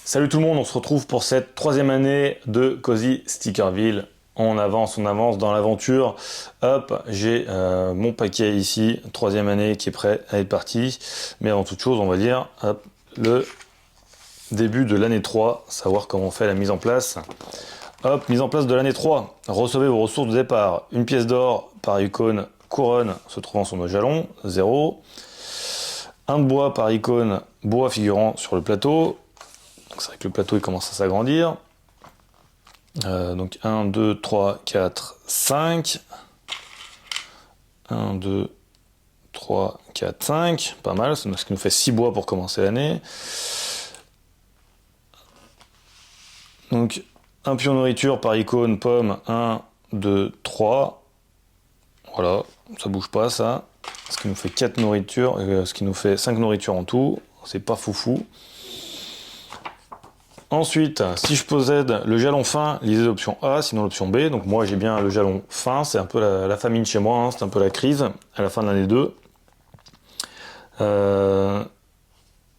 Salut tout le monde, on se retrouve pour cette troisième année de Cozy Stickerville. On avance dans l'aventure. Hop, j'ai mon paquet ici, troisième année qui est prêt à être parti. Mais avant toute chose, on va dire, hop, le début de l'année 3, savoir comment on fait la mise en place. Hop, mise en place de l'année 3. Recevez vos ressources de départ. Une pièce d'or par icône couronne se trouvant sur nos jalons, 0. Un de bois par icône, bois figurant sur le plateau. C'est vrai que le plateau il commence à s'agrandir. Donc 1, 2, 3, 4, 5. 1, 2, 3, 4, 5. Pas mal, ce qui nous fait 6 bois pour commencer l'année. Donc un pion nourriture par icône, pomme, 1, 2, 3. Voilà, ça bouge pas ça. Ce qui nous fait 4 nourritures, ce qui nous fait 5 nourritures en tout. C'est pas foufou. Ensuite, si je possède le jalon fin, lisez l'option A, sinon l'option B. Donc moi j'ai bien le jalon fin, c'est un peu la famine chez moi, hein, c'est un peu la crise à la fin de l'année 2.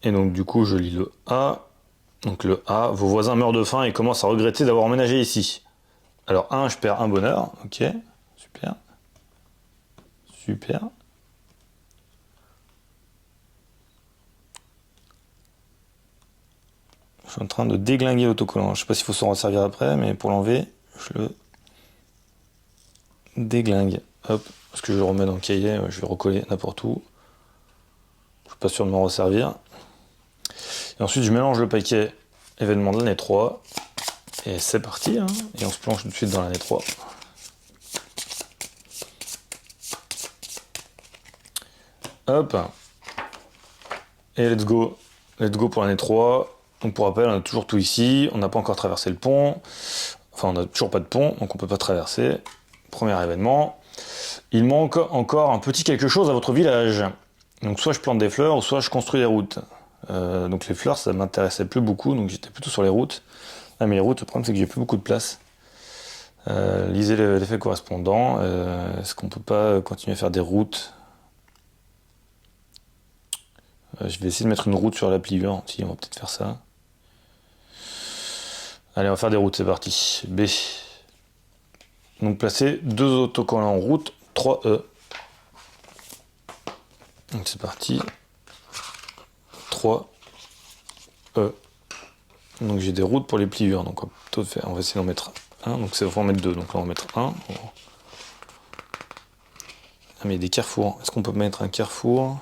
Et donc du coup je lis le A. Donc le A, vos voisins meurent de faim et commencent à regretter d'avoir emménagé ici. Alors 1, je perds un bonheur, ok, super. Super. Je suis en train de déglinguer l'autocollant. Je sais pas s'il faut s'en resservir après, mais pour l'enlever, je le déglingue. Hop, parce que je le remets dans le cahier, je vais recoller n'importe où. Je suis pas sûr de m'en resservir. Et ensuite, je mélange le paquet événement de l'année 3. Et c'est parti, hein. Et on se plonge tout de suite dans l'année 3. Hop. Et let's go. Let's go pour l'année 3. Donc pour rappel, on a toujours tout ici. On n'a pas encore traversé le pont. Enfin, on n'a toujours pas de pont, donc on peut pas traverser. Premier événement. Il manque encore un petit quelque chose à votre village. Donc soit je plante des fleurs, ou soit je construis des routes. Donc les fleurs, ça m'intéressait plus beaucoup, donc j'étais plutôt sur les routes. Ah mais les routes, le problème c'est que j'ai plus beaucoup de place. Lisez l'effet correspondant. Est-ce qu'on peut pas continuer à faire des routes? Je vais essayer de mettre une route sur la pliure. Si, on va peut-être faire ça. Allez, on va faire des routes, c'est parti. B. Donc placer 2 autocollants en route, 3E. Donc c'est parti. 3E. Donc j'ai des routes pour les pliures. Donc on va essayer d'en mettre un. Donc il faut en mettre 2. Donc là on va mettre un. Ah mais il y a des carrefours. Est-ce qu'on peut mettre un carrefour?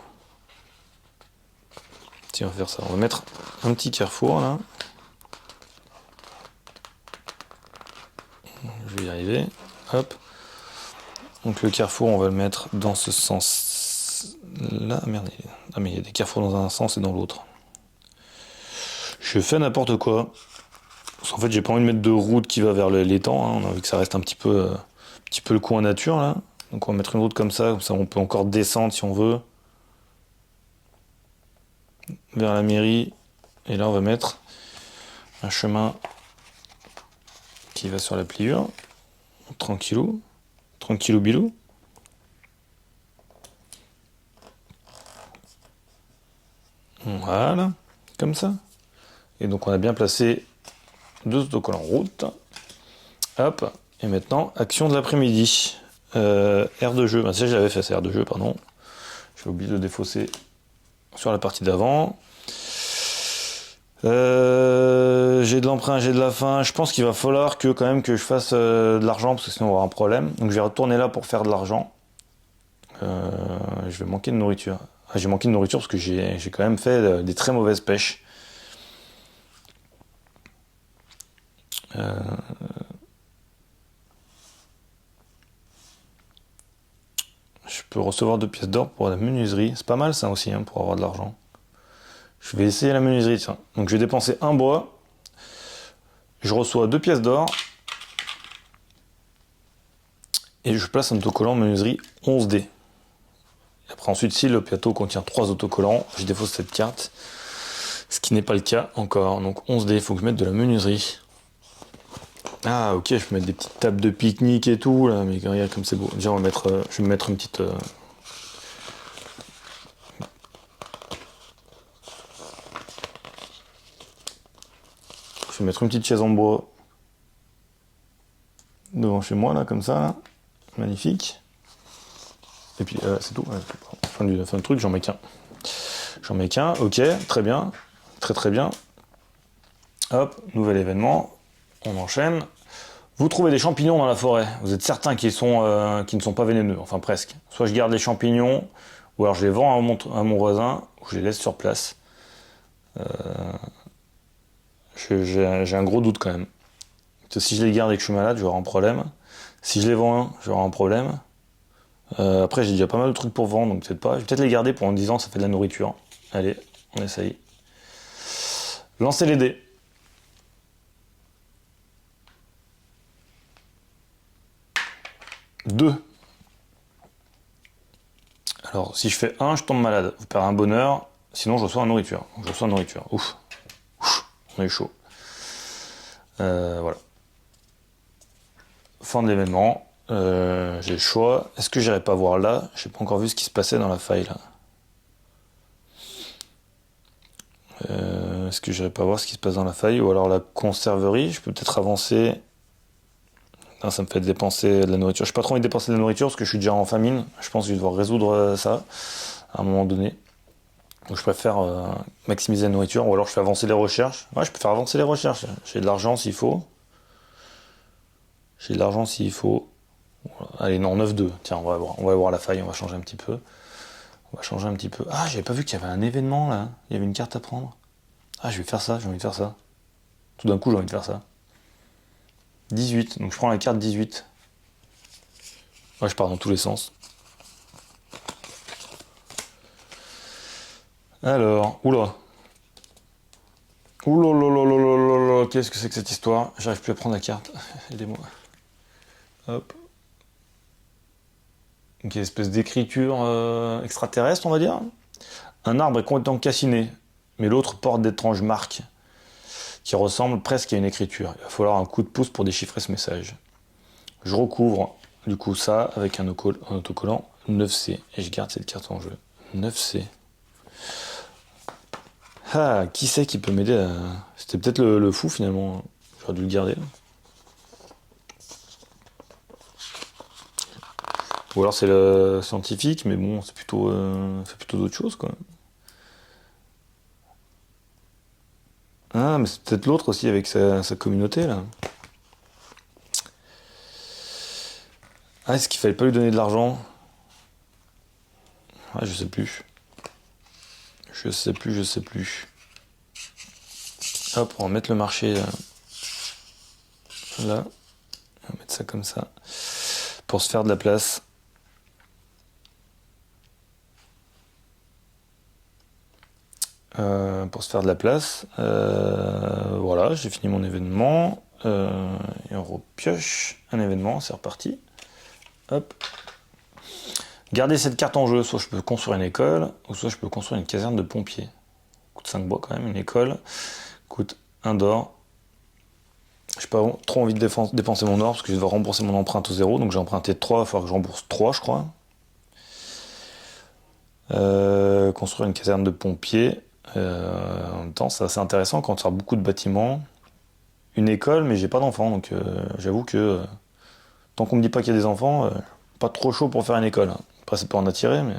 Si on va faire ça. On va mettre un petit carrefour là. Je vais y arriver. Hop. Donc le carrefour on va le mettre dans ce sens là. Merde. Ah mais il y a des carrefours dans un sens et dans l'autre. Je fais n'importe quoi. Parce qu'en fait, j'ai pas envie de mettre de route qui va vers l'étang. Hein. On a envie que ça reste un petit peu le coin nature là. Donc on va mettre une route comme ça on peut encore descendre si on veut. Vers la mairie. Et là on va mettre un chemin qui va sur la pliure. Tranquillou. Tranquillou bilou. Voilà. Comme ça. Et donc on a bien placé 2 autocollants en route. Hop. Et maintenant, action de l'après-midi. Aire de jeu. Ça, je l'avais fait, c'est aire de jeu, pardon. J'ai oublié de défausser sur la partie d'avant. J'ai de l'emprunt, j'ai de la faim. Je pense qu'il va falloir que quand même que je fasse de l'argent parce que sinon on va avoir un problème. Donc je vais retourner là pour faire de l'argent. Je vais manquer de nourriture. Ah, j'ai manqué de nourriture parce que j'ai quand même fait des très mauvaises pêches. Je peux recevoir 2 pièces d'or pour la menuiserie. C'est pas mal ça aussi hein, pour avoir de l'argent. Je vais essayer la menuiserie, tiens. Donc je vais dépenser un bois. Je reçois 2 pièces d'or. Et je place un autocollant menuiserie 11D. Et après ensuite, si le plateau contient 3 autocollants, je défausse cette carte. Ce qui n'est pas le cas encore. Donc 11D, il faut que je mette de la menuiserie. Ah ok, je peux mettre des petites tables de pique-nique et tout. Là, mais regarde comme c'est beau. Déjà, je vais me mettre une petite... vais mettre une petite chaise en bois devant chez moi, là, comme ça. Là. Magnifique. Et puis, c'est tout. Fin du truc, j'en mets qu'un. J'en mets qu'un, ok, très bien. Très très bien. Hop, nouvel événement. On enchaîne. Vous trouvez des champignons dans la forêt. Vous êtes certain qu'ils ne sont pas vénéneux, enfin presque. Soit je garde les champignons, ou alors je les vends à mon voisin, ou je les laisse sur place. J'ai un gros doute quand même. Parce que si je les garde et que je suis malade, je vais avoir un problème. Si je les vends, je vais avoir un problème. Après, j'ai déjà pas mal de trucs pour vendre, donc peut-être pas. Je vais peut-être les garder pour en disant ça fait de la nourriture. Allez, on essaye. Lancez les dés. 2. Alors, si je fais 1, je tombe malade. Vous perdez un bonheur, sinon je reçois la nourriture. Donc, je reçois la nourriture. Ouf. On est chaud. Voilà. Fin de l'événement. J'ai le choix. Est-ce que j'irai pas voir là? J'ai pas encore vu ce qui se passait dans la faille là. Est-ce que j'irai pas voir ce qui se passe dans la faille? Ou alors la conserverie? Je peux peut-être avancer. Non, ça me fait dépenser de la nourriture. Je n'ai pas trop envie de dépenser de la nourriture parce que je suis déjà en famine. Je pense que je vais devoir résoudre ça à un moment donné. Donc je préfère maximiser la nourriture ou alors je fais avancer les recherches. Ouais, je peux faire avancer les recherches. J'ai de l'argent s'il faut. Voilà. Allez, non, 9-2. Tiens, on va voir la faille, on va changer un petit peu. Ah, j'avais pas vu qu'il y avait un événement là. Il y avait une carte à prendre. Ah, je vais faire ça, j'ai envie de faire ça. Tout d'un coup, j'ai envie de faire ça. 18, donc je prends la carte 18. Ouais, je pars dans tous les sens. Alors, oula. Qu'est-ce que c'est que cette histoire? J'arrive plus à prendre la carte. Aidez-moi. Hop. Donc, il y a une espèce d'écriture extraterrestre, on va dire. Un arbre est complètement calciné, mais l'autre porte d'étranges marques qui ressemblent presque à une écriture. Il va falloir un coup de pouce pour déchiffrer ce message. Je recouvre du coup ça avec un autocollant 9C et je garde cette carte en jeu. 9C. Ah, qui c'est qui peut m'aider à... C'était peut-être le fou finalement. J'aurais dû le garder. Ou alors c'est le scientifique, mais bon, c'est plutôt d'autres choses quoi. Ah, mais c'est peut-être l'autre aussi avec sa communauté là. Ah, est-ce qu'il fallait pas lui donner de l'argent? Ah, je sais plus. Je sais plus. Hop, on va mettre le marché là. On va mettre ça comme ça. Pour se faire de la place. Voilà, j'ai fini mon événement. Et on repioche un événement, c'est reparti. Hop. Garder cette carte en jeu, soit je peux construire une école, ou soit je peux construire une caserne de pompiers. Coûte 5 bois quand même, une école. Coûte 1 d'or. J'ai pas trop envie de dépenser mon or, parce que je dois rembourser mon empreinte au 0, donc j'ai emprunté 3, il va falloir que je rembourse 3 je crois. Construire une caserne de pompiers. En même temps, c'est assez intéressant quand on a beaucoup de bâtiments. Une école, mais j'ai pas d'enfants, donc j'avoue que tant qu'on me dit pas qu'il y a des enfants, pas trop chaud pour faire une école. Après, ça peut en attirer, mais.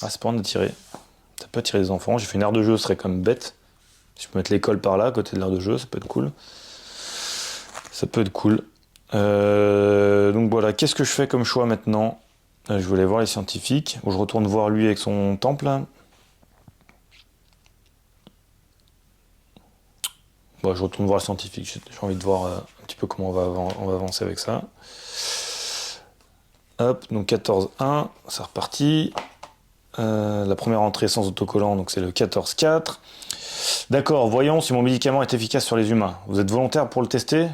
Ah, c'est pas en attirer. Ça peut attirer des enfants. J'ai fait une aire de jeu, ce serait comme bête. Si je peux mettre l'école par là, à côté de l'aire de jeu, ça peut être cool. Donc voilà, qu'est-ce que je fais comme choix maintenant? Je voulais voir les scientifiques, ou je retourne voir lui avec son temple. Bon, je retourne voir le scientifique, j'ai envie de voir un petit peu comment on va avancer avec ça. Hop, donc 14-1, c'est reparti. La première entrée sans autocollant, donc c'est le 14-4. D'accord, voyons si mon médicament est efficace sur les humains. Vous êtes volontaire pour le tester?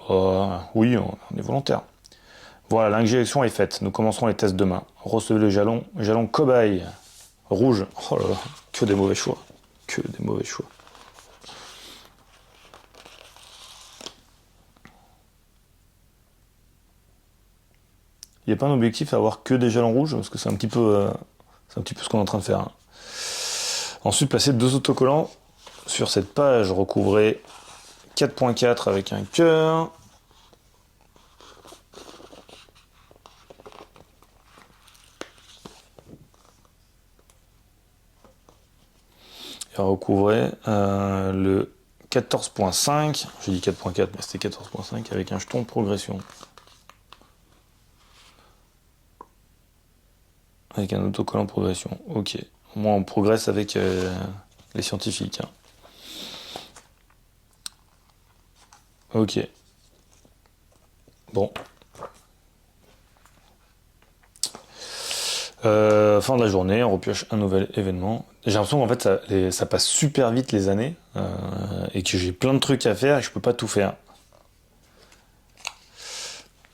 Oui, on est volontaire. Voilà, l'injection est faite. Nous commencerons les tests demain. Recevez le jalon cobaye. Rouge. Oh là là, que des mauvais choix. Il n'y a pas un objectif à avoir que des jalons rouges, parce que c'est un petit peu ce qu'on est en train de faire. Ensuite, placer 2 autocollants sur cette page recouvrée 4.4 avec un cœur. Et recouvrer le 14.5, j'ai dit 4.4 mais c'était 14.5 avec un jeton de progression. Avec un autocollant progression, ok. Au moins on progresse avec les scientifiques. Hein. Ok. Bon. Fin de la journée, on repioche un nouvel événement. J'ai l'impression qu'en fait ça passe super vite les années et que j'ai plein de trucs à faire et que je peux pas tout faire.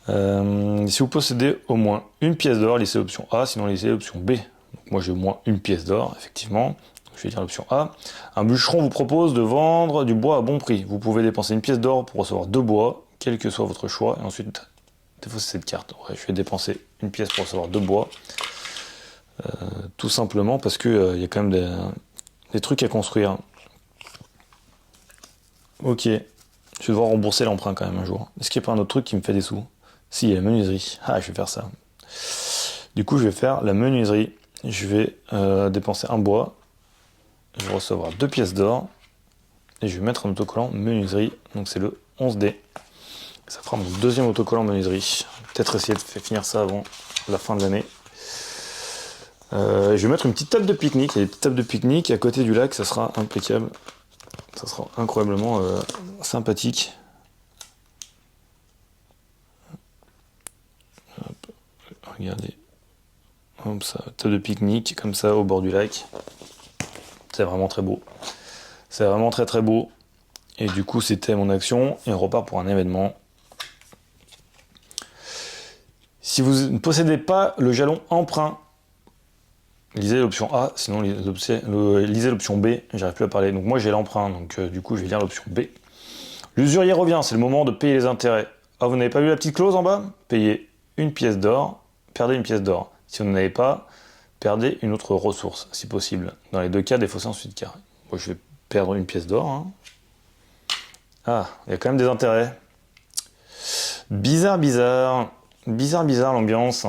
Si vous possédez au moins une pièce d'or, lisez l'option A, sinon lisez l'option B. Donc moi j'ai au moins une pièce d'or, effectivement. Je vais dire l'option A. Un bûcheron vous propose de vendre du bois à bon prix. Vous pouvez dépenser une pièce d'or pour recevoir 2 bois, quel que soit votre choix, et ensuite défausser cette carte. Ouais, je vais dépenser une pièce pour recevoir 2 bois. Tout simplement parce que y a quand même des trucs à construire. Ok. Je vais devoir rembourser l'emprunt quand même un jour. Est-ce qu'il n'y a pas un autre truc qui me fait des sous? Si, il y a la menuiserie. Ah, je vais faire ça. Du coup, je vais faire la menuiserie. Je vais dépenser un bois. Je vais recevoir 2 pièces d'or. Et je vais mettre un autocollant menuiserie. Donc c'est le 11D. Ça fera mon deuxième autocollant menuiserie. Peut-être essayer de finir ça avant la fin de l'année. Je vais mettre une petite table de pique-nique. Il y a des petites tables de pique-nique à côté du lac. Ça sera impeccable. Ça sera incroyablement sympathique. Hop, regardez. Comme ça, table de pique-nique, comme ça, au bord du lac. C'est vraiment très beau. C'est vraiment très très beau. Et du coup, c'était mon action. Et on repart pour un événement. Si vous ne possédez pas le jalon emprunt, lisez l'option A, sinon lisez l'option B. J'arrive plus à parler. Donc moi, j'ai l'emprunt. Donc du coup, je vais lire l'option B. L'usurier revient. C'est le moment de payer les intérêts. Ah, vous n'avez pas vu la petite clause en bas? Payez une pièce d'or. Perdez une pièce d'or. Si vous n'en avez pas, perdez une autre ressource, si possible. Dans les deux cas, défaussez ensuite carré. Moi, je vais perdre une pièce d'or. Hein. Ah, il y a quand même des intérêts. Bizarre, bizarre. Bizarre, bizarre l'ambiance.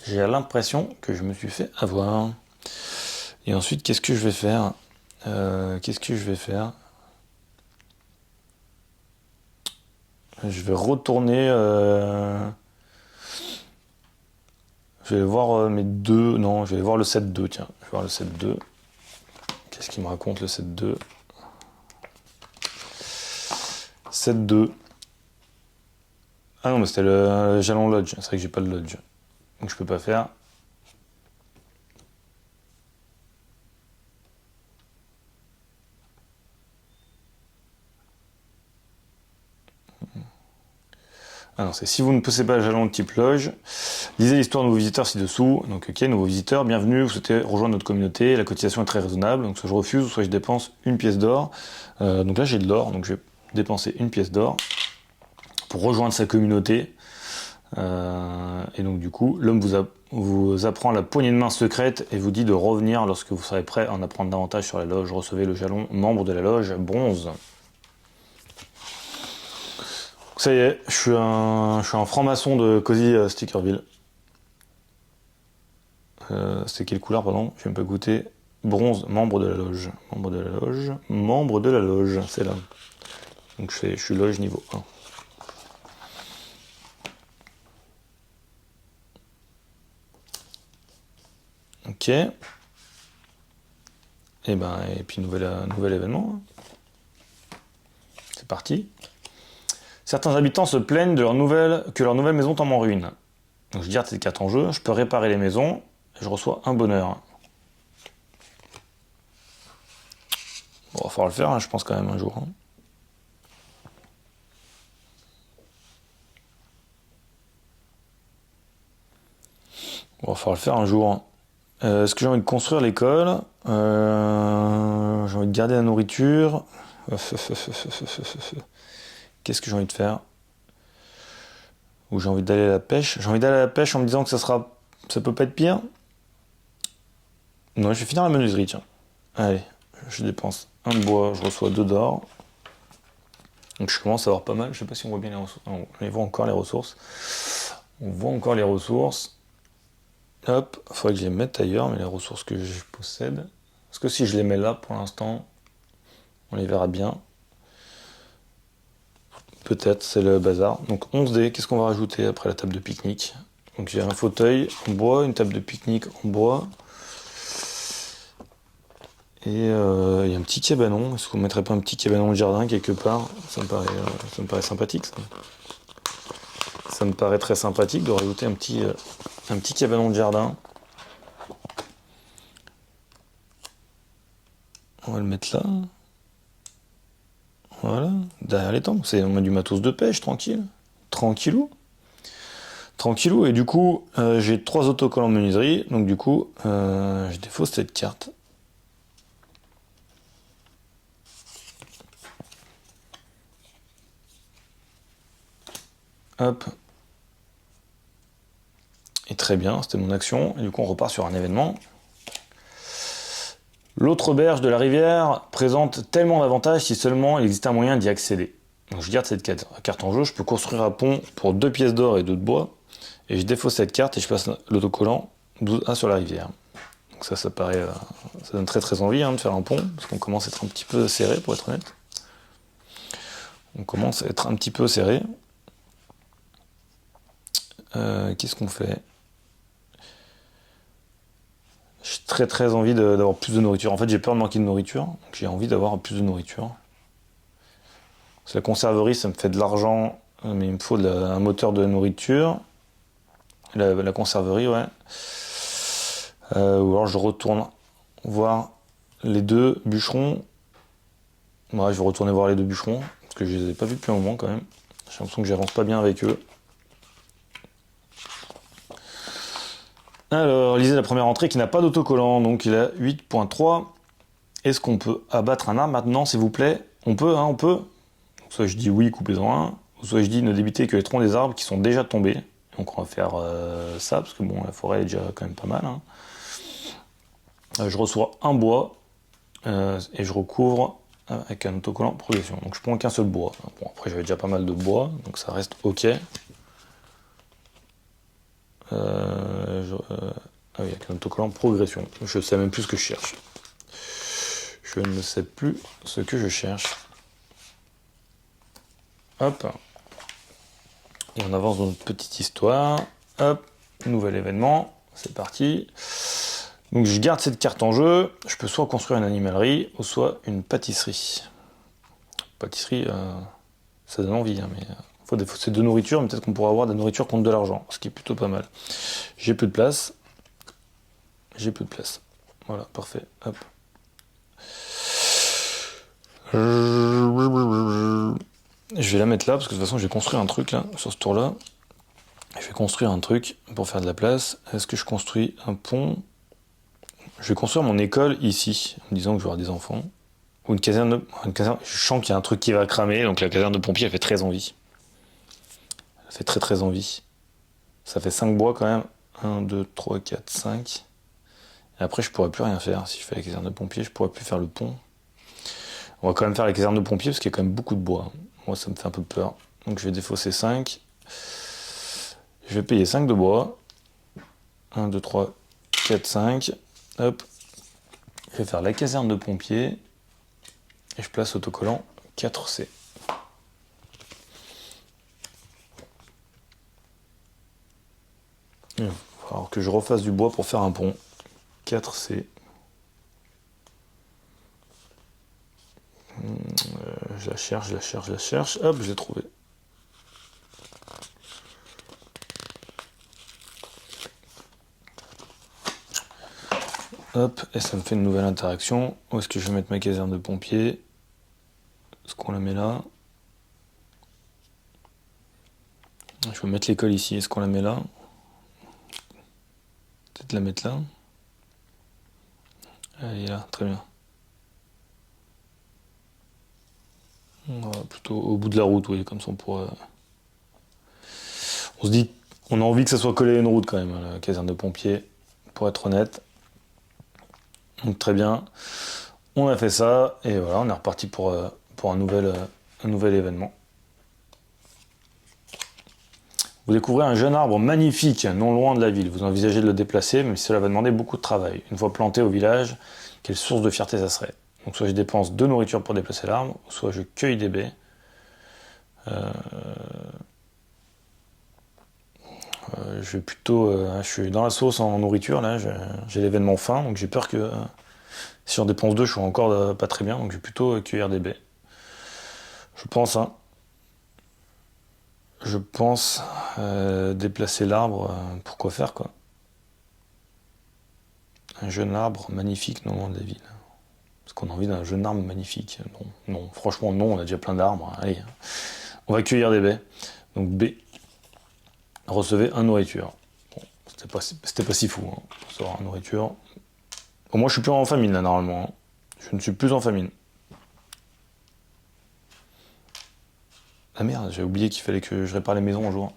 J'ai l'impression que je me suis fait avoir. Et ensuite, qu'est-ce que je vais faire? Je vais retourner... Je vais voir mes deux... Non, je vais voir le 7-2, tiens. Je vais voir le 7-2. Qu'est-ce qu'il me raconte, le 7-2? 7-2. Ah non, mais c'était le jalon lodge. C'est vrai que j'ai pas de lodge. Donc je peux pas faire. Ah non, c'est si vous ne possédez pas le jalon de type loge, lisez l'histoire de nouveaux visiteurs ci-dessous. Donc ok, nouveaux visiteurs, bienvenue, vous souhaitez rejoindre notre communauté, la cotisation est très raisonnable, donc soit je refuse, soit je dépense une pièce d'or. Donc là j'ai de l'or, donc je vais dépenser une pièce d'or pour rejoindre sa communauté. Et donc du coup, l'homme vous apprend la poignée de main secrète et vous dit de revenir lorsque vous serez prêt à en apprendre davantage sur la loge. Recevez le jalon membre de la loge bronze. Ça y est, je suis un franc-maçon de Cozy Stickerville. C'est quelle couleur, pardon? Je vais même pas goûter. Bronze, membre de la loge. Membre de la loge. Membre de la loge, c'est là. Donc je suis loge niveau 1. Ok. Et puis nouvel événement. C'est parti. Certains habitants se plaignent que leur nouvelle maison tombe en ruine. Donc je garde cette carte en jeu, je peux réparer les maisons, et je reçois un bonheur. Bon, il va falloir le faire, hein, je pense quand même un jour. Hein. Bon, il va falloir le faire un jour. Est-ce que j'ai envie de construire l'école? J'ai envie de garder la nourriture. Qu'est-ce que j'ai envie de faire? Ou j'ai envie d'aller à la pêche? J'ai envie d'aller à la pêche en me disant que ça peut pas être pire. Non, je vais finir la menuiserie, tiens. Allez, je dépense 1 de bois, je reçois 2 d'or. Donc je commence à avoir pas mal, je sais pas si on voit bien les ressources. On les voit encore les ressources. On voit encore les ressources. Hop, il faudrait que je les mette ailleurs, mais les ressources que je possède. Parce que si je les mets là pour l'instant, on les verra bien. Peut-être, c'est le bazar. Donc 11D, qu'est-ce qu'on va rajouter après la table de pique-nique? Donc j'ai un fauteuil en bois, une table de pique-nique en bois. Et il y a un petit cabanon. Est-ce qu'on mettrait pas un petit cabanon de jardin quelque part? Ça me paraît sympathique, ça. Ça me paraît très sympathique de rajouter un petit cabanon de jardin. On va le mettre là. Voilà, derrière les temps. On met du matos de pêche, tranquille. Tranquillou. Tranquillou. Et du coup, j'ai 3 autocollants de menuiserie. Donc du coup, je défausse cette carte. Hop. Et très bien, c'était mon action. Et du coup, on repart sur un événement. L'autre berge de la rivière présente tellement d'avantages si seulement il existait un moyen d'y accéder. Donc je garde cette carte en jeu, je peux construire un pont pour 2 pièces d'or et 2 de bois, et je défausse cette carte et je passe l'autocollant 12A sur la rivière. Donc ça paraît, ça donne très très envie de faire un pont, parce qu'on commence à être un petit peu serré pour être honnête. On commence à être un petit peu serré. Qu'est-ce qu'on fait? J'ai très très envie d'avoir plus de nourriture. En fait, j'ai peur de manquer de nourriture, donc j'ai envie d'avoir plus de nourriture. Parce que la conserverie, ça me fait de l'argent, mais il me faut un moteur de nourriture. La conserverie, ouais. Ou alors je retourne voir les 2 bûcherons. Ouais, je vais retourner voir les 2 bûcherons, parce que je les ai pas vus depuis un moment quand même. J'ai l'impression que j'avance pas bien avec eux. Alors, lisez la première entrée qui n'a pas d'autocollant, donc il a 8.3. Est-ce qu'on peut abattre un arbre maintenant, s'il vous plaît? On peut, on peut. Donc, soit je dis oui, coupez-en un, ou soit je dis ne débiter que les troncs des arbres qui sont déjà tombés. Donc on va faire ça, parce que bon, la forêt est déjà quand même pas mal. Je reçois un bois, et je recouvre avec un autocollant progression. Donc je prends qu'un seul bois. Bon, après j'avais déjà pas mal de bois, donc ça reste ok. Ah oui, avec un autocollant progression. Je sais même plus ce que je cherche. Je ne sais plus ce que je cherche. Hop. Et on avance dans notre petite histoire. Hop, nouvel événement. C'est parti. Donc je garde cette carte en jeu. Je peux soit construire une animalerie, ou soit une pâtisserie. Pâtisserie, ça donne envie, mais faut c'est de nourriture, mais peut-être qu'on pourra avoir de la nourriture contre de l'argent, ce qui est plutôt pas mal. J'ai peu de place. J'ai peu de place. Voilà, parfait. Hop. Je vais la mettre là, parce que de toute façon, je vais construire un truc là, sur ce tour-là. Je vais construire un truc pour faire de la place. Est-ce que je construis un pont? Je vais construire mon école ici, en me disant que je vais avoir des enfants. Ou une caserne de... Je sens qu'il y a un truc qui va cramer, donc la caserne de pompiers, elle fait très envie. Elle fait très très envie. Ça fait 5 bois quand même. 1, 2, 3, 4, 5. Et après, je pourrais plus rien faire. Si je fais la caserne de pompiers, je pourrais plus faire le pont. On va quand même faire la caserne de pompiers parce qu'il y a quand même beaucoup de bois. Moi, ça me fait un peu peur. Donc, je vais défausser 5. Je vais payer 5 de bois. 1, 2, 3, 4, 5. Hop. Je vais faire la caserne de pompiers. Et je place autocollant 4C. Il va falloir que je refasse du bois pour faire un pont. 4C. Je la cherche, je la cherche, je la cherche. Hop, je l'ai trouvé. Hop, et ça me fait une nouvelle interaction. Où est-ce que je vais mettre ma caserne de pompiers? Est-ce qu'on la met là? Je vais mettre l'école ici. Est-ce qu'on la met là? Peut-être la mettre là. Elle est là, très bien. Plutôt au bout de la route, oui, comme ça on pourra... On se dit, on a envie que ça soit collé à une route quand même, la caserne de pompiers, pour être honnête. Donc très bien. On a fait ça, et voilà, on est reparti pour un nouvel événement. Vous découvrez un jeune arbre magnifique, non loin de la ville. Vous envisagez de le déplacer, mais cela va demander beaucoup de travail. Une fois planté au village, quelle source de fierté ça serait? Donc soit je dépense 2 nourritures pour déplacer l'arbre, soit je cueille des baies. Je vais plutôt... je suis dans la sauce en nourriture, là, j'ai l'événement faim, donc j'ai peur que... si j'en dépense 2, je suis encore pas très bien, donc je vais plutôt cueillir des baies. Je pense, hein. Je pense déplacer l'arbre, pourquoi faire, quoi. Un jeune arbre magnifique non loin de la ville. Parce qu'on a envie d'un jeune arbre magnifique. Non, franchement non, on a déjà plein d'arbres. Allez, on va cueillir des baies. Donc B, recevez un nourriture. Bon, c'était pas si fou, hein, recevoir un nourriture. Bon, moi je suis plus en famine là normalement. Hein. Je ne suis plus en famine. Ah merde, j'ai oublié qu'il fallait que je répare les maisons un jour.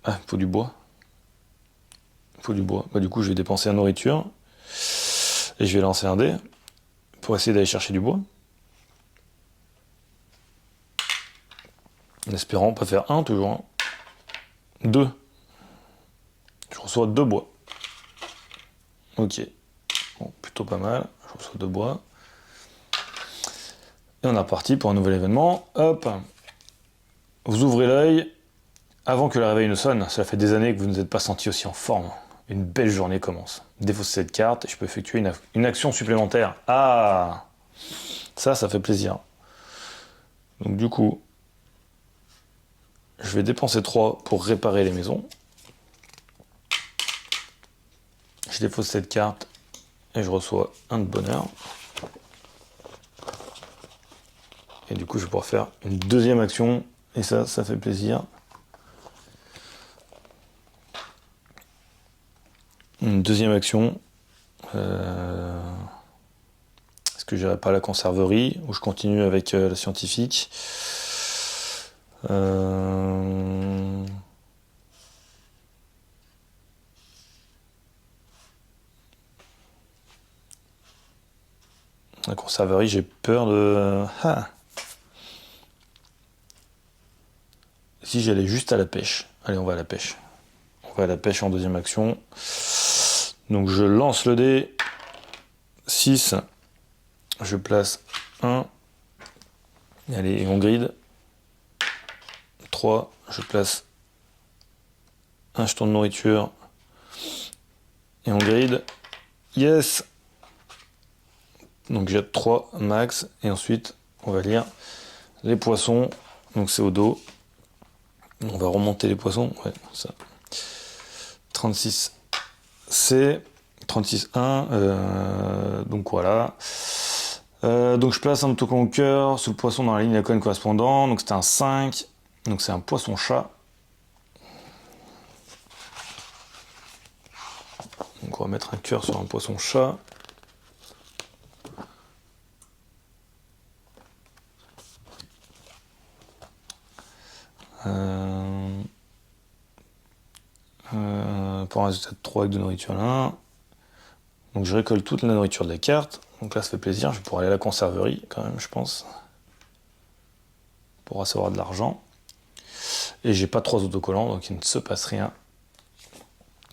Ah, il faut du bois. Il faut du bois. Bah du coup je vais dépenser en nourriture. Et je vais lancer un dé pour essayer d'aller chercher du bois. En espérant pas faire 1 toujours. Hein. 2. Je reçois 2 bois. Ok. Bon, plutôt pas mal. Je reçois 2 bois. Et on est reparti pour un nouvel événement. Hop. Vous ouvrez l'œil avant que le réveil ne sonne. Cela fait des années que vous ne vous êtes pas senti aussi en forme. Une belle journée commence. Défaussez cette carte et je peux effectuer une action supplémentaire. Ah, ça fait plaisir. Donc du coup, je vais dépenser 3 pour réparer les maisons. Je défausse cette carte et je reçois 1 de bonheur. Et du coup, je vais pouvoir faire une deuxième action. Et ça fait plaisir. Une deuxième action. Est-ce que j'irai pas à la conserverie ou je continue avec la scientifique? La conserverie, j'ai peur de... Si j'allais juste à la pêche. Allez, on va à la pêche. On va à la pêche en deuxième action. Donc je lance le dé. 6. Je place 1. Allez, et on grid. 3. Je place un jeton de nourriture. Et on grid. Yes! Donc j'ai 3 max. Et ensuite, on va lire les poissons. Donc c'est au dos. On va remonter les poissons. Ouais, ça. 36 C. 36-1, donc voilà. Donc je place un autocollant cœur sous le poisson dans la ligne icône correspondant. Donc c'était un 5. Donc c'est un poisson-chat. Donc on va mettre un cœur sur un poisson-chat. Pour un résultat de 3 avec de nourriture là. Donc je récolte toute la nourriture de la carte. Donc là ça fait plaisir, je vais pouvoir aller à la conserverie quand même je pense. Pour recevoir de l'argent. Et j'ai pas 3 autocollants donc il ne se passe rien.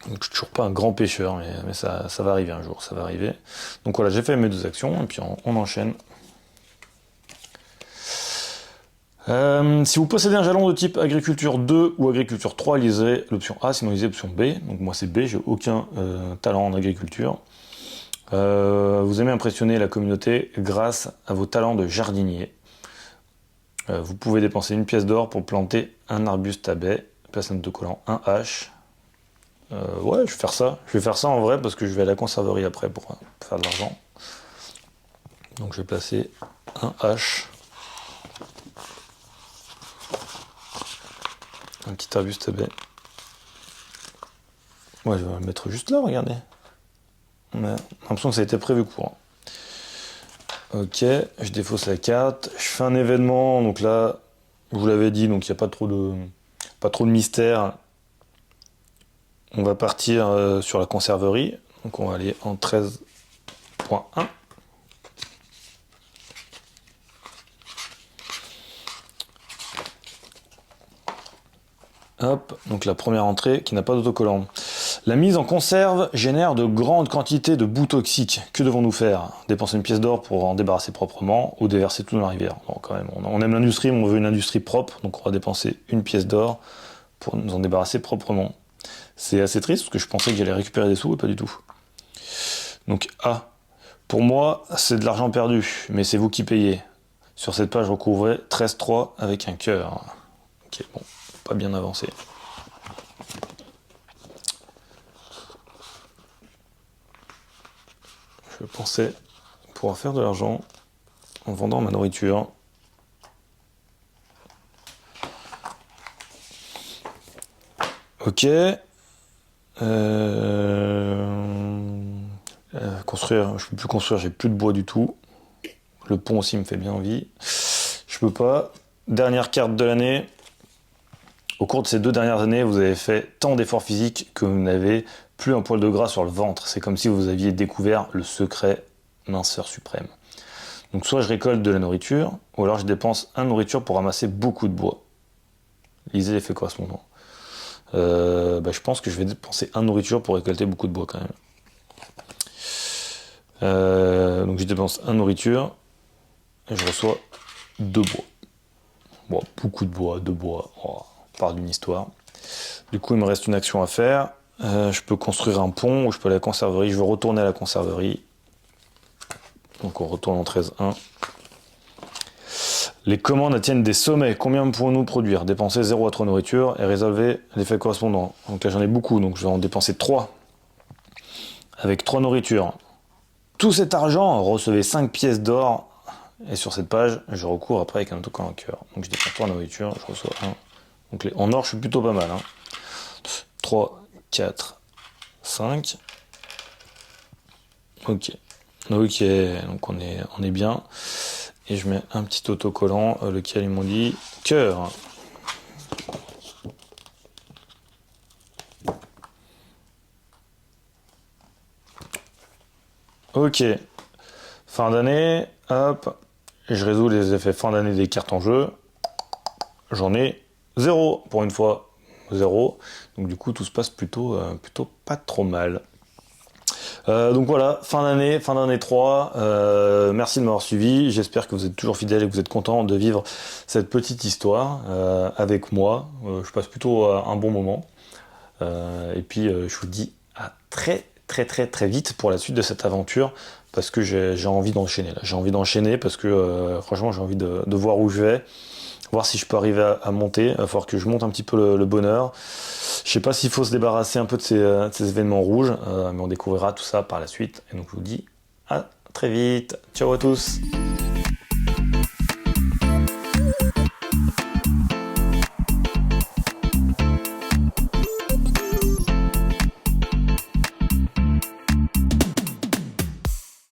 Donc je suis toujours pas un grand pêcheur mais ça va arriver un jour, ça va arriver. Donc voilà, j'ai fait mes 2 actions et puis on enchaîne. Si vous possédez un jalon de type agriculture 2 ou agriculture 3, lisez l'option A, sinon lisez l'option B. Donc moi c'est B, j'ai aucun talent en agriculture. Vous aimez impressionner la communauté grâce à vos talents de jardinier. Vous pouvez dépenser 1 pièce d'or pour planter un arbuste à baies. Place un autocollant 1 H. Ouais, je vais faire ça. Je vais faire ça en vrai parce que je vais à la conserverie après pour faire de l'argent. Donc je vais placer un H. Un petit arbuste à baies. Ouais, je vais le mettre juste là, regardez. On a l'impression que ça a été prévu pour. Ok, je défausse la carte. Je fais un événement, donc là, je vous l'avais dit, donc il n'y a pas trop de mystère. On va partir sur la conserverie. Donc on va aller en 13.1. 0.1. Hop, donc la première entrée qui n'a pas d'autocollant. La mise en conserve génère de grandes quantités de boues toxiques. Que devons-nous faire? Dépenser une pièce d'or pour en débarrasser proprement ou déverser tout dans la rivière? Non, quand même, on aime l'industrie, mais on veut une industrie propre, donc on va dépenser une pièce d'or pour nous en débarrasser proprement. C'est assez triste parce que je pensais que j'allais récupérer des sous et pas du tout. Donc A. Pour moi, c'est de l'argent perdu, mais c'est vous qui payez. Sur cette page, recouvrez 13,3 avec un cœur. Ok, bon, pas bien avancé. Je pensais pouvoir faire de l'argent en vendant ma nourriture. Ok. Construire, je peux plus construire, j'ai plus de bois du tout. Le pont aussi me fait bien envie. Je peux pas. Dernière carte de l'année. Au cours de ces 2 dernières années, vous avez fait tant d'efforts physiques que vous n'avez plus un poil de gras sur le ventre. C'est comme si vous aviez découvert le secret minceur suprême. Donc soit je récolte de la nourriture, ou alors je dépense un nourriture pour ramasser beaucoup de bois. Lisez l'effet correspondant. Je pense que je vais dépenser un nourriture pour récolter beaucoup de bois quand même. Donc je dépense un nourriture et je reçois 2 bois. Bon, beaucoup de bois, 2 bois. Oh, on parle d'une histoire. Du coup, il me reste une action à faire. Je peux construire un pont ou je peux aller à la conserverie. Je veux retourner à la conserverie. Donc on retourne en 13.1. Les commandes attiennent des sommets. Combien pouvons-nous produire? Dépenser 0 à 3 nourritures et résolver l'effet correspondant. Donc là j'en ai beaucoup, donc je vais en dépenser 3. Avec 3 nourritures. Tout cet argent, recevez 5 pièces d'or. Et sur cette page, je recours après avec un autocollant à cœur. Donc je dépense 3 nourritures, je reçois 1. Donc en or, je suis plutôt pas mal. 3, 4, 5. Ok. Ok, donc on est bien. Et je mets un petit autocollant, lequel ils m'ont dit cœur. Ok. Fin d'année, hop. Et je résous les effets fin d'année des cartes en jeu. J'en ai 0 pour une fois. 0. Donc du coup, tout se passe plutôt pas trop mal. Donc voilà, fin d'année 3. Merci de m'avoir suivi. J'espère que vous êtes toujours fidèles et que vous êtes contents de vivre cette petite histoire avec moi. Je passe plutôt un bon moment. Et puis je vous dis à très vite pour la suite de cette aventure parce que j'ai envie d'enchaîner. J'ai envie d'enchaîner parce que franchement j'ai envie de voir où je vais. Voir si je peux arriver à monter. Il va falloir que je monte un petit peu le bonheur. Je sais pas s'il faut se débarrasser un peu de ces événements rouges, mais on découvrira tout ça par la suite. Et donc je vous dis à très vite. Ciao à tous.